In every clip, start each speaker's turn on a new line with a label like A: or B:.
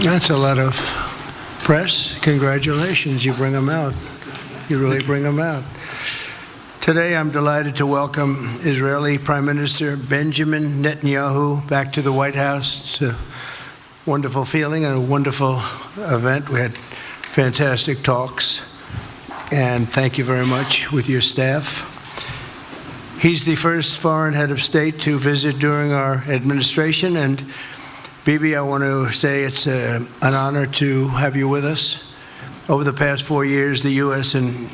A: That's a lot of press. Congratulations, you bring them out. You really bring them out. Today, I'm delighted to welcome Israeli Prime Minister Benjamin Netanyahu back to the White House. It's a wonderful feeling and a wonderful event. We had fantastic talks, and thank you very much with your staff. He's the first foreign head of state to visit during our administration, and Bibi, I want to say it's an honor to have you with us. Over the past 4 years, the U.S. and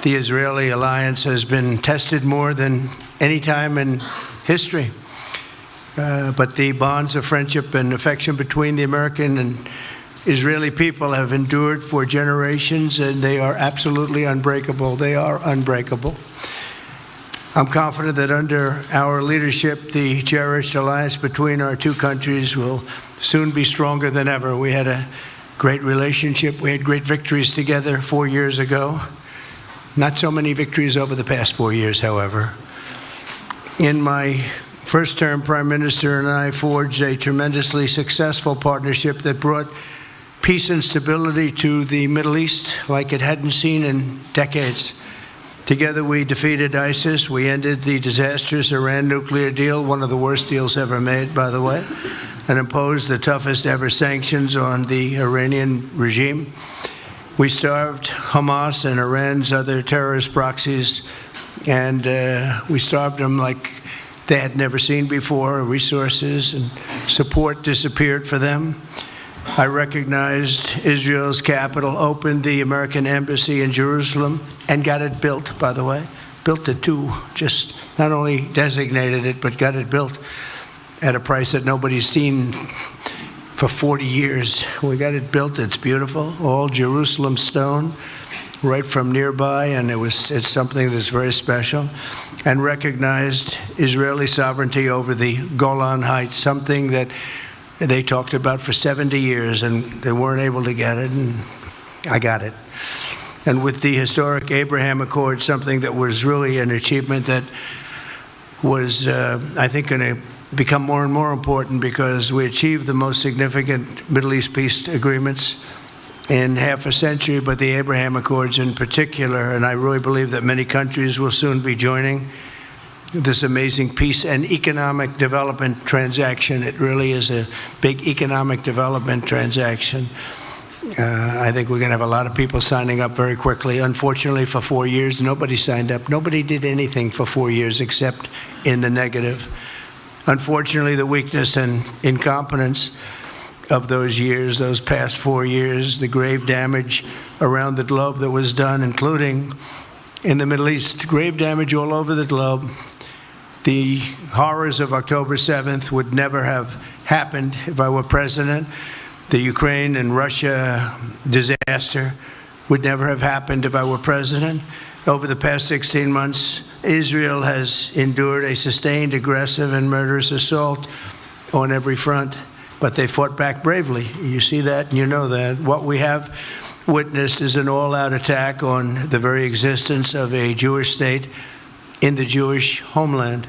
A: the Israeli alliance has been tested more than any time in history. But the bonds of friendship and affection between the American and Israeli people have endured for generations, and they are absolutely unbreakable. They are unbreakable. I'm confident that under our leadership, the cherished alliance between our two countries will soon be stronger than ever. We had a great relationship. We had great victories together 4 years ago. Not so many victories over the past 4 years, however. In my first term, Prime Minister and I forged a tremendously successful partnership that brought peace and stability to the Middle East like it hadn't seen in decades. Together, we defeated ISIS. We ended the disastrous Iran nuclear deal, one of the worst deals ever made, by the way, and imposed the toughest ever sanctions on the Iranian regime. We starved Hamas and Iran's other terrorist proxies, and we starved them like they had never seen before. Resources and support disappeared for them. I recognized Israel's capital, opened the American embassy in Jerusalem, and got it built, by the way. Built it too, just not only designated it, but got it built at a price that nobody's seen for 40 years. We got it built, it's beautiful, all Jerusalem stone, right from nearby, and it's something that's very special. And recognized Israeli sovereignty over the Golan Heights, something that they talked about for 70 years, and they weren't able to get it, and I got it. And with the historic Abraham Accord, something that was really an achievement that was, I think, going to become more and more important because we achieved the most significant Middle East peace agreements in half a century, but the Abraham Accords in particular, and I really believe that many countries will soon be joining this amazing peace and economic development transaction. It really is a big economic development transaction. I think we're going to have a lot of people signing up very quickly. Unfortunately, for 4 years, nobody signed up. Nobody did anything for 4 years except in the negative. Unfortunately, the weakness and incompetence of those years, those past 4 years, the grave damage around the globe that was done, including in the Middle East, grave damage all over the globe. The horrors of October 7th would never have happened if I were president. The Ukraine and Russia disaster would never have happened if I were president. Over the past 16 months, Israel has endured a sustained, aggressive, and murderous assault on every front, but they fought back bravely. You see that and you know that. What we have witnessed is an all-out attack on the very existence of a Jewish state in the Jewish homeland.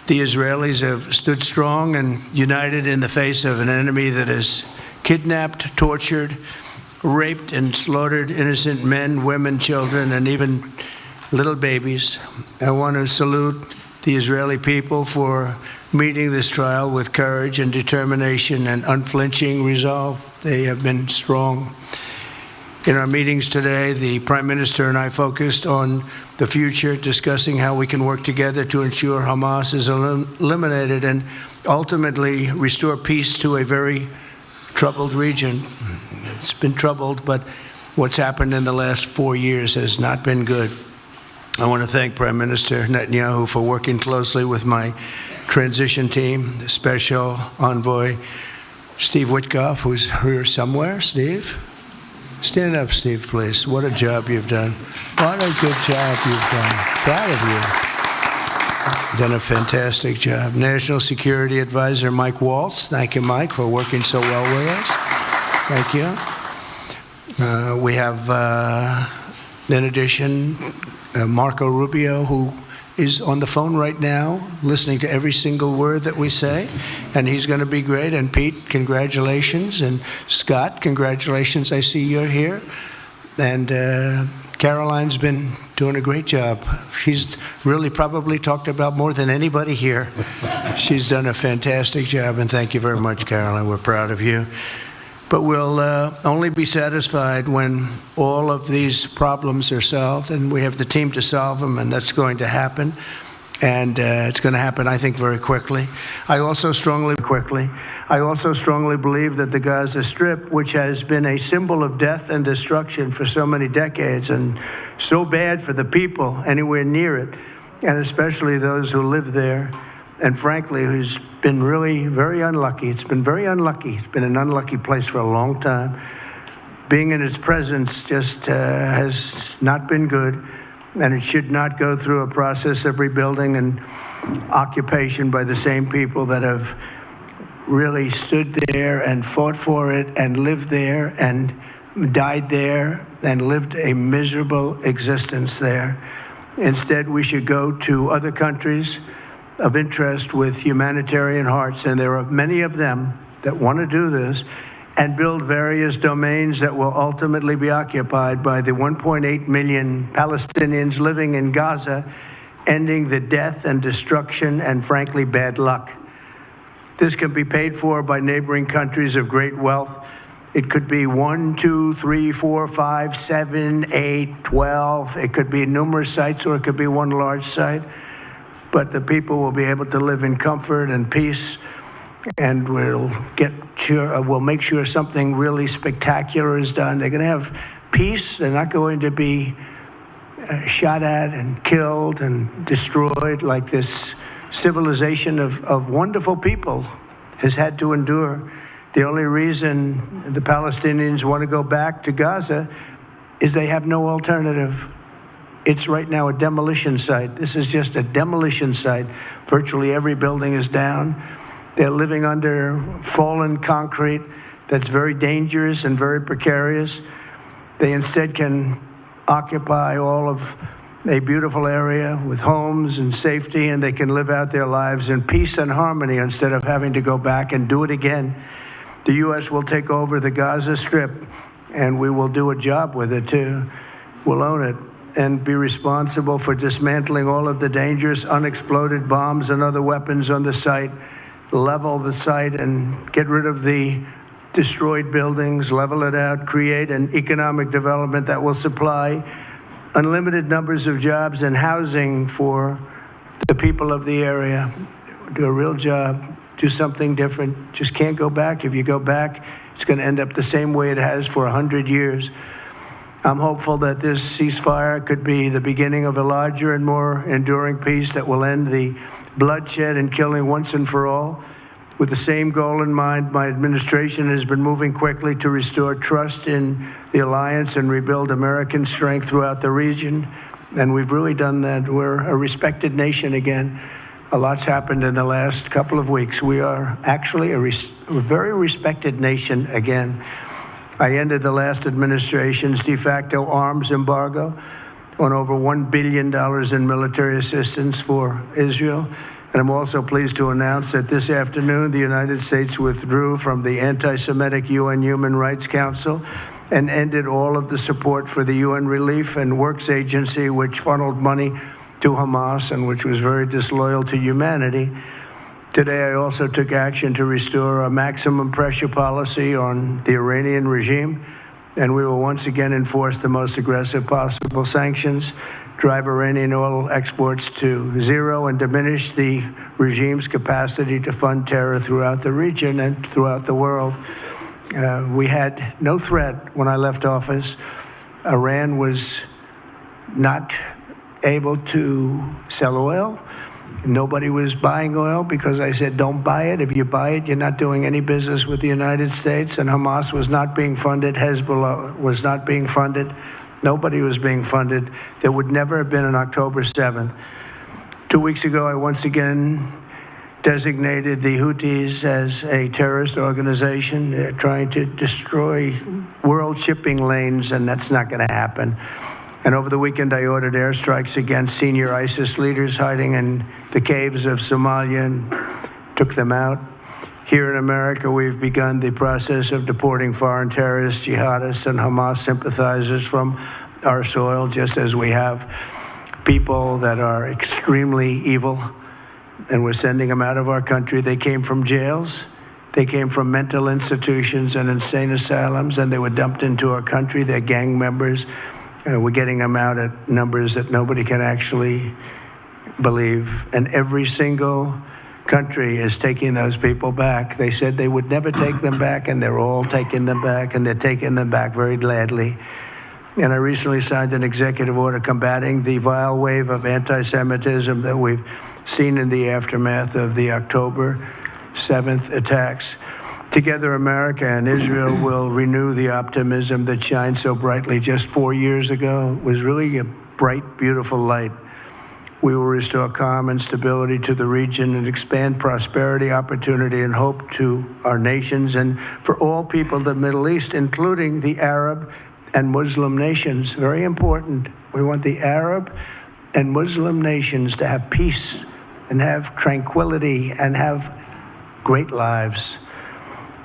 A: The Israelis have stood strong and united in the face of an enemy that has kidnapped, tortured, raped, and slaughtered innocent men, women, children, and even little babies. I want to salute the Israeli people for meeting this trial with courage and determination and unflinching resolve. They have been strong. In our meetings today, the Prime Minister and I focused on the future, discussing how we can work together to ensure Hamas is eliminated and ultimately restore peace to a very troubled region. It's been troubled, but what's happened in the last 4 years has not been good. I want to thank Prime Minister Netanyahu for working closely with my transition team, the Special Envoy Steve Witkoff, who's here somewhere. Steve? Stand up, Steve, please. What a job you've done. What a good job you've done. Proud of you. Done a fantastic job. National Security Advisor Mike Waltz. Thank you, Mike, for working so well with us. Thank you. We have, in addition, Marco Rubio, who is on the phone right now, listening to every single word that we say, and he's going to be great. And Pete, congratulations. And Scott, congratulations. I see you're here. And Caroline's been doing a great job. She's really probably talked about more than anybody here. She's done a fantastic job, and thank you very much, Caroline. We're proud of you. But we'll only be satisfied when all of these problems are solved, and we have the team to solve them, and that's going to happen. And it's going to happen, I think, very quickly. I also strongly believe that the Gaza Strip, which has been a symbol of death and destruction for so many decades, and so bad for the people anywhere near it, and especially those who live there, and frankly, who's been really very unlucky. It's been very unlucky. It's been an unlucky place for a long time. Being in its presence just has not been good, and it should not go through a process of rebuilding and occupation by the same people that have really stood there and fought for it and lived there and died there and lived a miserable existence there. Instead, we should go to other countries of interest with humanitarian hearts, and there are many of them that want to do this, and build various domains that will ultimately be occupied by the 1.8 million Palestinians living in Gaza, ending the death and destruction and, frankly, bad luck. This can be paid for by neighboring countries of great wealth. It could be 1, 2, 3, 4, 5, 7, 8, 12. It could be numerous sites, or it could be one large site. But the people will be able to live in comfort and peace, and we'll make sure something really spectacular is done. They're going to have peace. They're not going to be shot at and killed and destroyed like this civilization of wonderful people has had to endure. The only reason the Palestinians want to go back to Gaza is they have no alternative. It's right now a demolition site. This is just a demolition site. Virtually every building is down. They're living under fallen concrete that's very dangerous and very precarious. They instead can occupy all of a beautiful area with homes and safety, and they can live out their lives in peace and harmony instead of having to go back and do it again. The U.S. will take over the Gaza Strip, and we will do a job with it, too. We'll own it and be responsible for dismantling all of the dangerous unexploded bombs and other weapons on the site, level the site and get rid of the destroyed buildings, level it out, create an economic development that will supply unlimited numbers of jobs and housing for the people of the area. Do a real job, do something different. Just can't go back. If you go back, it's going to end up the same way it has for 100 years. I'm hopeful that this ceasefire could be the beginning of a larger and more enduring peace that will end the bloodshed and killing once and for all. With the same goal in mind, my administration has been moving quickly to restore trust in the alliance and rebuild American strength throughout the region. And we've really done that. We're a respected nation again. A lot's happened in the last couple of weeks. We are actually a very respected nation again. I ended the last administration's de facto arms embargo on over $1 billion in military assistance for Israel. And I'm also pleased to announce that this afternoon, the United States withdrew from the anti-Semitic UN Human Rights Council and ended all of the support for the UN Relief and Works Agency, which funneled money to Hamas and which was very disloyal to humanity. Today, I also took action to restore a maximum pressure policy on the Iranian regime, and we will once again enforce the most aggressive possible sanctions, drive Iranian oil exports to zero, and diminish the regime's capacity to fund terror throughout the region and throughout the world. We had no threat when I left office. Iran was not able to sell oil. Nobody was buying oil because I said, don't buy it. If you buy it, you're not doing any business with the United States. And Hamas was not being funded. Hezbollah was not being funded. Nobody was being funded. There would never have been an October 7th. 2 weeks ago, I once again designated the Houthis as a terrorist organization. They're trying to destroy world shipping lanes, and that's not going to happen. And over the weekend, I ordered airstrikes against senior ISIS leaders hiding in the caves of Somalia and took them out. Here in America, we've begun the process of deporting foreign terrorists, jihadists, and Hamas sympathizers from our soil, just as we have people that are extremely evil, and we're sending them out of our country. They came from jails. They came from mental institutions and insane asylums, and they were dumped into our country. They're gang members. We're getting them out at numbers that nobody can actually believe. And every single country is taking those people back. They said they would never take them back, and they're all taking them back, and they're taking them back very gladly. And I recently signed an executive order combating the vile wave of anti-Semitism that we've seen in the aftermath of the October 7th attacks. Together, America and Israel will renew the optimism that shined so brightly just 4 years ago. It was really a bright, beautiful light. We will restore calm and stability to the region and expand prosperity, opportunity, and hope to our nations and for all people in the Middle East, including the Arab and Muslim nations. Very important. We want the Arab and Muslim nations to have peace and have tranquility and have great lives.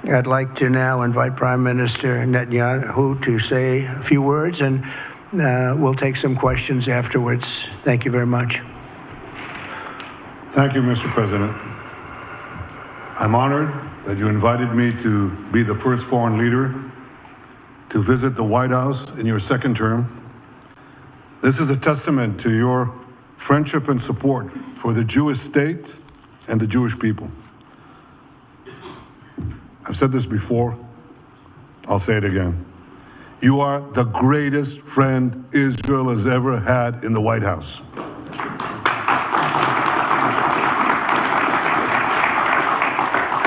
A: I'd like to now invite Prime Minister Netanyahu to say a few words, and we'll take some questions afterwards. Thank you very much.
B: Thank you, Mr. President. I'm honored that you invited me to be the first foreign leader to visit the White House in your second term. This is a testament to your friendship and support for the Jewish state and the Jewish people. I've said this before, I'll say it again. You are the greatest friend Israel has ever had in the White House.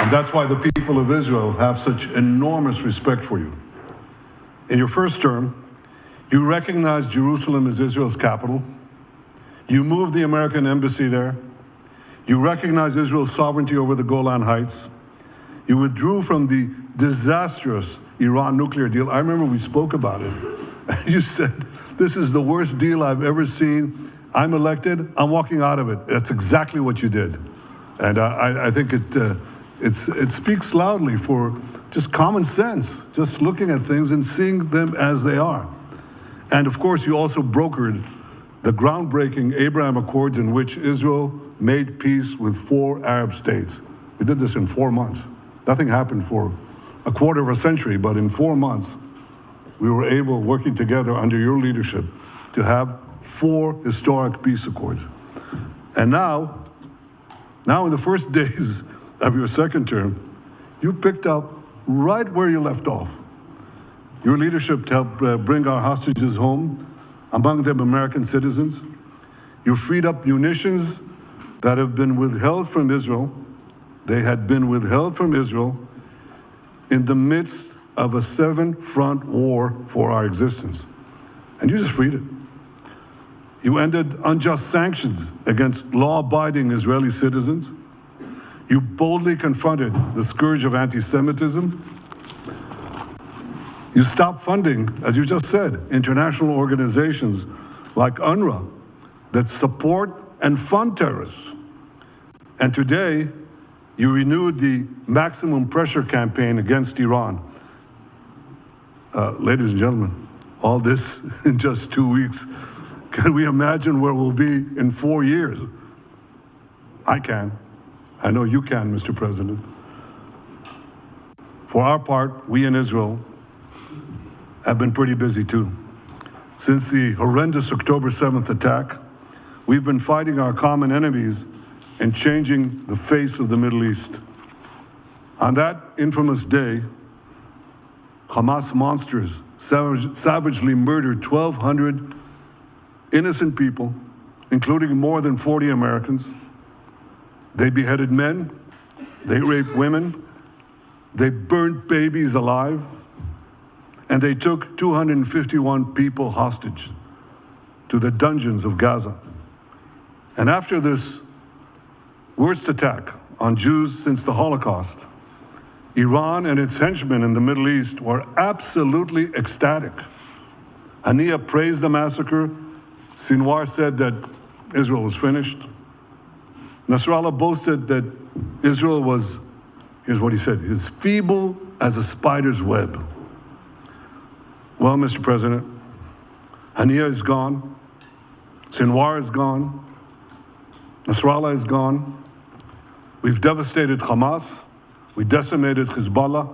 B: And that's why the people of Israel have such enormous respect for you. In your first term, you recognized Jerusalem as Israel's capital. You moved the American embassy there. You recognized Israel's sovereignty over the Golan Heights. You withdrew from the disastrous Iran nuclear deal. I remember we spoke about it. You said, this is the worst deal I've ever seen. I'm elected, I'm walking out of it. That's exactly what you did. And I think it speaks loudly for just common sense, just looking at things and seeing them as they are. And of course, you also brokered the groundbreaking Abraham Accords in which Israel made peace with 4 Arab states. We did this in 4 months. Nothing happened for a quarter of a century, but in 4 months, we were able, working together under your leadership, to have 4 historic peace accords. And now in the first days of your second term, you picked up right where you left off. Your leadership helped bring our hostages home, among them American citizens. You freed up munitions that have been withheld from Israel. They had been withheld from Israel in the midst of a 7-front war for our existence. And you just freed it. You ended unjust sanctions against law-abiding Israeli citizens. You boldly confronted the scourge of anti-Semitism. You stopped funding, as you just said, international organizations like UNRWA that support and fund terrorists. And today, you renewed the maximum pressure campaign against Iran. Ladies and gentlemen, all this in just 2 weeks. Can we imagine where we'll be in 4 years? I can. I know you can, Mr. President. For our part, we in Israel have been pretty busy too. Since the horrendous October 7th attack, we've been fighting our common enemies and changing the face of the Middle East. On that infamous day, Hamas monsters savagely murdered 1,200 innocent people, including more than 40 Americans. They beheaded men, they raped women, they burnt babies alive, and they took 251 people hostage to the dungeons of Gaza. And after this worst attack on Jews since the Holocaust, Iran and its henchmen in the Middle East were absolutely ecstatic. Haniya praised the massacre. Sinwar said that Israel was finished. Nasrallah boasted that Israel was, here's what he said, as feeble as a spider's web. Well, Mr. President, Haniya is gone. Sinwar is gone. Nasrallah is gone. We've devastated Hamas. We decimated Hezbollah.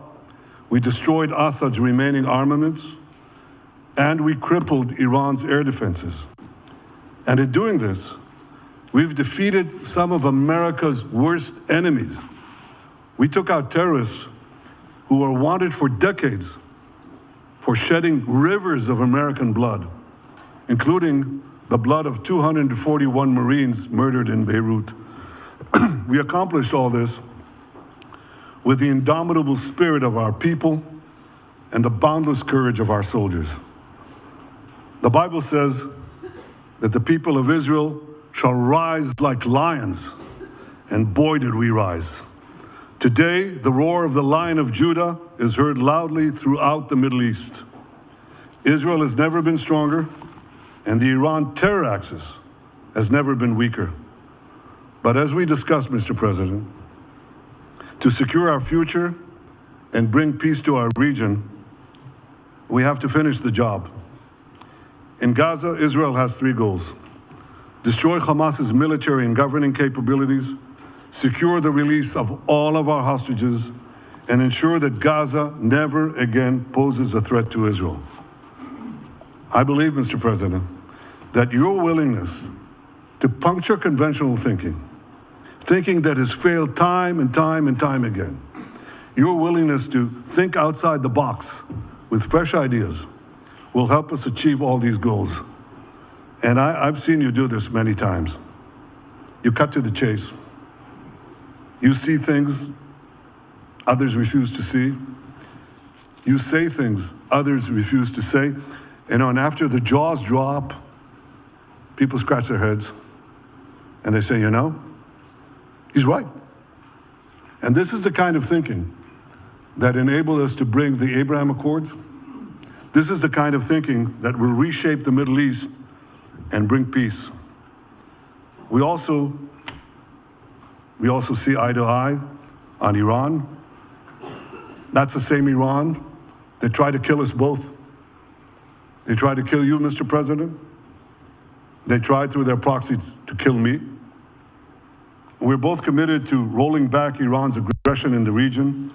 B: We destroyed Assad's remaining armaments. And we crippled Iran's air defenses. And in doing this, we've defeated some of America's worst enemies. We took out terrorists who were wanted for decades for shedding rivers of American blood, including the blood of 241 Marines murdered in Beirut. We accomplished all this with the indomitable spirit of our people and the boundless courage of our soldiers. The Bible says that the people of Israel shall rise like lions, and boy did we rise. Today, the roar of the Lion of Judah is heard loudly throughout the Middle East. Israel has never been stronger, and the Iran terror axis has never been weaker. But as we discussed, Mr. President, to secure our future and bring peace to our region, we have to finish the job. In Gaza, Israel has three goals: destroy Hamas's military and governing capabilities, secure the release of all of our hostages, and ensure that Gaza never again poses a threat to Israel. I believe, Mr. President, that your willingness to puncture conventional thinking that has failed time and time and time again, your willingness to think outside the box with fresh ideas will help us achieve all these goals. And I've seen you do this many times. You cut to the chase. You see things others refuse to see. You say things others refuse to say. And after the jaws drop, people scratch their heads and they say, you know, he's right. And this is the kind of thinking that enabled us to bring the Abraham Accords. This is the kind of thinking that will reshape the Middle East and bring peace. We also see eye to eye on Iran. That's the same Iran that tried to kill us both. They tried to kill you, Mr. President. They tried through their proxies to kill me. We're both committed to rolling back Iran's aggression in the region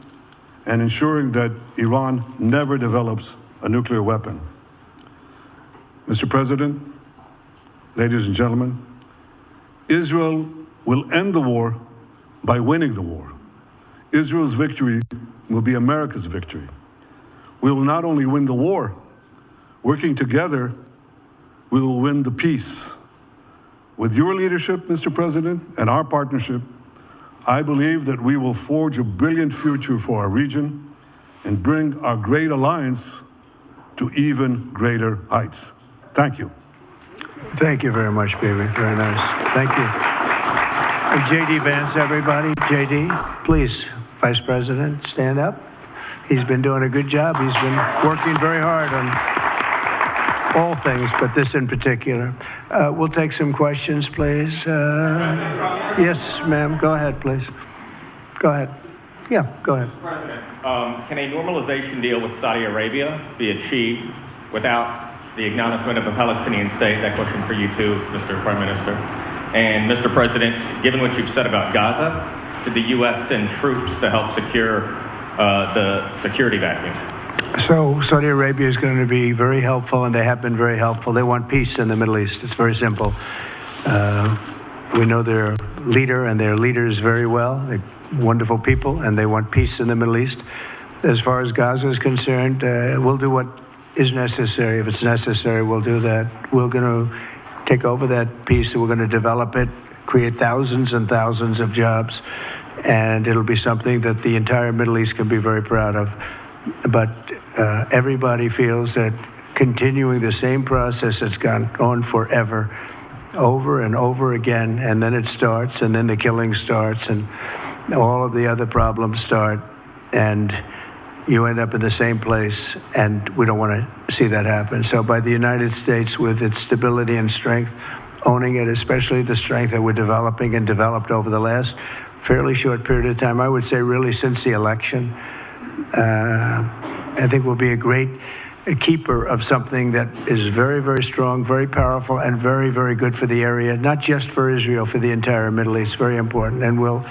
B: and ensuring that Iran never develops a nuclear weapon. Mr. President, ladies and gentlemen, Israel will end the war by winning the war. Israel's victory will be America's victory. We will not only win the war, working together, we will win the peace. With your leadership, Mr. President, and our partnership, I believe that we will forge a brilliant future for our region and bring our great alliance to even greater heights. Thank you.
A: Thank you very much, baby. Very nice. Thank you. And J.D. Vance, everybody. J.D., please, Vice President, stand up. He's been doing a good job. He's been working very hard on all things, but this in particular. We'll take some questions, please. Yes, ma'am. Go ahead, please. Go ahead. Yeah, go ahead.
C: Mr. President, can a normalization deal with Saudi Arabia be achieved without the acknowledgement of a Palestinian state? That question for you too, Mr. Prime Minister. And Mr. President, given what you've said about Gaza, did the U.S. send troops to help secure the security vacuum?
A: So Saudi Arabia is going to be very helpful, and they have been very helpful. They want peace in the Middle East. It's very simple. We know their leader and their leaders very well. They're wonderful people, and they want peace in the Middle East. As far as Gaza is concerned, we'll do what is necessary. If it's necessary, we'll do that. We're going to take over that peace, and we're going to develop it, create thousands and thousands of jobs, and it'll be something that the entire Middle East can be very proud of. But everybody feels that continuing the same process that's gone on forever, over and over again, and then it starts, and then the killing starts, and all of the other problems start. And you end up in the same place, and we don't want to see that happen. So by the United States, with its stability and strength, owning it, especially the strength that we're developing and developed over the last fairly short period of time, I would say really since the election, I think we'll be a keeper of something that is very, very strong, very powerful, and very, very good for the area, not just for Israel, for the entire Middle East, very important. And we'll,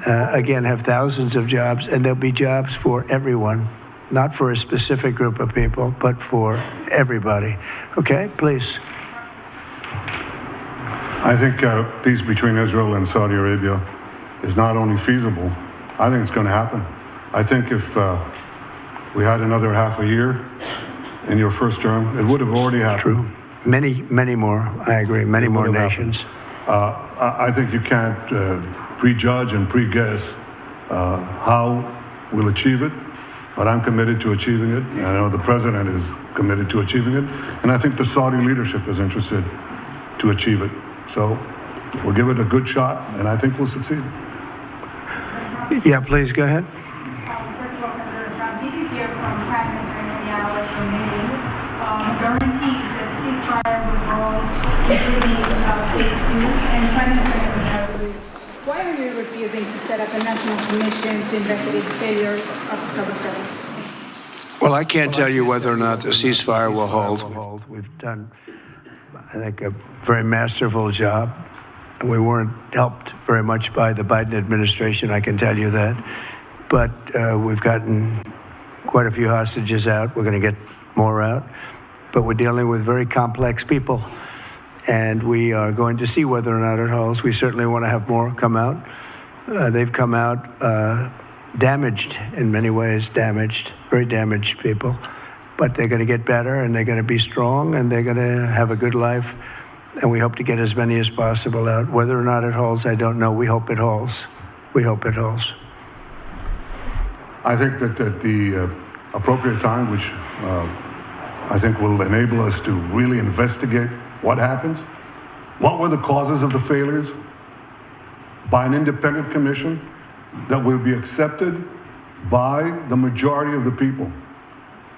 A: again, have thousands of jobs, and there'll be jobs for everyone, not for a specific group of people, but for everybody. Okay, please.
B: I think peace between Israel and Saudi Arabia is not only feasible, I think it's going to happen. I think if we had another half a year in your first term, it would have already happened.
A: True. Many, many more, I agree, many more nations.
B: I think you can't prejudge and pre-guess how we'll achieve it, but I'm committed to achieving it. And I know the president is committed to achieving it, and I think the Saudi leadership is interested to achieve it. So we'll give it a good shot, and I think we'll succeed.
A: Yeah, please, go ahead.
D: First of all, President Trump, did you hear from Prime Minister Netanyahu at your meeting guarantees that ceasefire will hold, including phase 2? And Prime Minister Netanyahu, why are you refusing to set up a national commission to investigate the failure of October 7th?
A: Well, I can't tell you whether or not the ceasefire will hold. We've done, I think, a very masterful job. We weren't helped very much by the Biden administration, I can tell you that. But we've gotten quite a few hostages out. We're going to get more out. But we're dealing with very complex people. And we are going to see whether or not it holds. We certainly want to have more come out. They've come out damaged in many ways, very damaged people. But they're going to get better, and they're going to be strong, and they're going to have a good life. And we hope to get as many as possible out. Whether or not it holds, I don't know. We hope it holds. We hope it holds.
B: I think that at the appropriate time, which I think will enable us to really investigate what happens, what were the causes of the failures, by an independent commission that will be accepted by the majority of the people.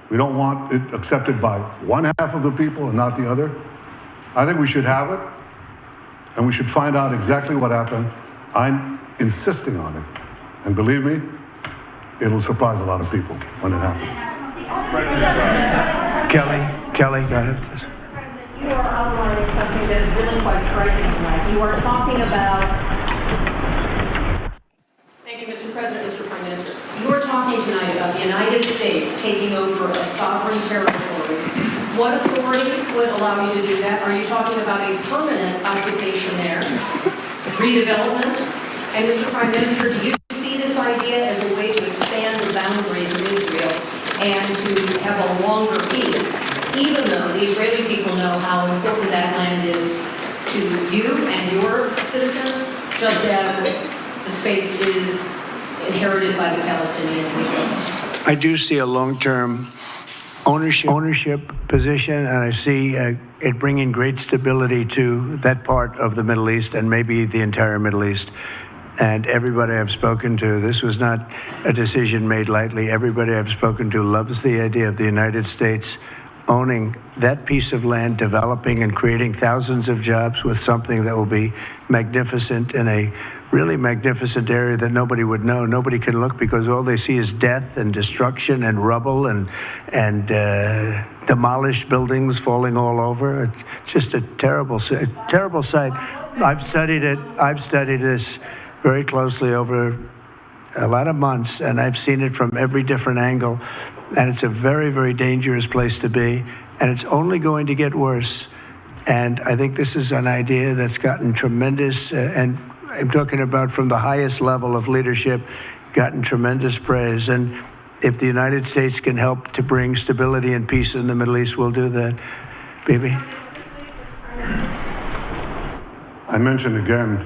B: We don't want it accepted by one half of the people and not the other. I think we should have it, and we should find out exactly what happened. I'm insisting on it. And believe me, it'll surprise a lot of people when it happens.
A: Kelly, go ahead.
E: You are outlining something that is really quite striking tonight. You are talking about... Thank you, Mr. President, Mr. Prime Minister. You are talking tonight about the United States taking over a sovereign territory. What authority would allow you to do that? Are you talking about a permanent occupation there, redevelopment? And Mr. Prime Minister, do you see this idea as a way to expand the boundaries of Israel and to have a longer peace, even though the Israeli people know how important that land is to you and your citizens, just as the space is inherited by the Palestinians as well?
A: I do see a long-term ownership position, and I see it bringing great stability to that part of the Middle East and maybe the entire Middle East. And everybody I've spoken to, this was not a decision made lightly. Everybody I've spoken to loves the idea of the United States owning that piece of land, developing and creating thousands of jobs with something that will be magnificent in a really magnificent area that nobody would know. Nobody can look because all they see is death and destruction and rubble and demolished buildings falling all over. It's just a terrible sight. I've studied it. I've studied this very closely over a lot of months, and I've seen it from every different angle. And it's a very, very dangerous place to be, and it's only going to get worse. And I think this is an idea that's gotten tremendous, and I'm talking about from the highest level of leadership, gotten tremendous praise. And if the United States can help to bring stability and peace in the Middle East, we'll do that. Bibi?
B: I mentioned again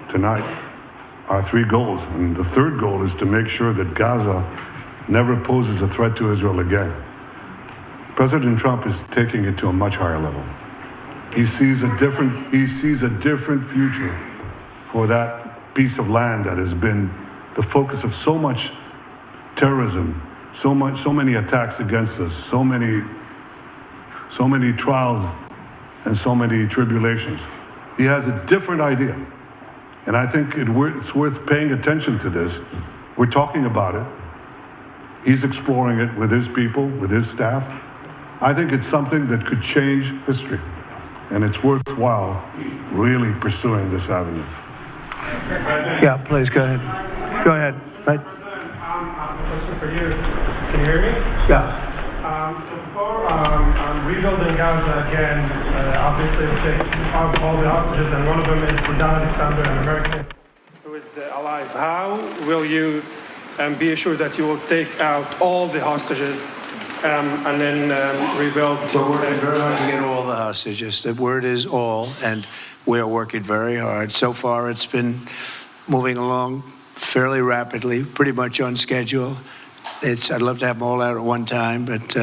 B: tonight our three goals. And the third goal is to make sure that Gaza never poses a threat to Israel again. President Trump is taking it to a much higher level. He sees a different future for that piece of land that has been the focus of so much terrorism, so many attacks against us, so many trials and so many tribulations. He has a different idea. And I think it's worth paying attention to this. We're talking about it. He's exploring it with his people, with his staff. I think it's something that could change history. And it's worthwhile really pursuing this avenue.
A: Yeah, please, go ahead. Go ahead. Right.
F: President, I have a question for you. Can you hear me?
A: Yeah.
F: So before rebuilding Gaza again, obviously we'll take out all the hostages, and one of them is Bernard Alexander, an American who is alive. How will you be assured that you will take out all the hostages and then rebuild?
A: We're working very hard to get all the hostages. The word is all, and we are working very hard. So far, it's been moving along fairly rapidly, pretty much on schedule. I'd love to have them all out at one time, but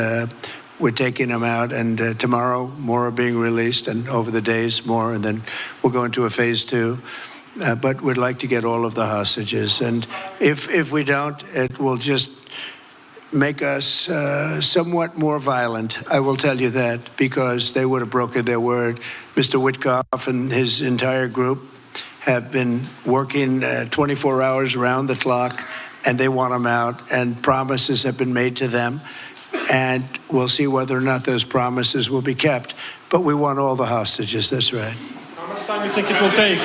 A: we're taking them out, and tomorrow more are being released, and over the days more, and then we'll go into a phase 2. But we'd like to get all of the hostages, and if we don't, it will just make us somewhat more violent. I will tell you that, because they would have broken their word. Mr. Witkoff and his entire group have been working 24 hours around the clock, and they want them out, and promises have been made to them, and we'll see whether or not those promises will be kept. But we want all the hostages, that's right.
F: How much time do you think it will take?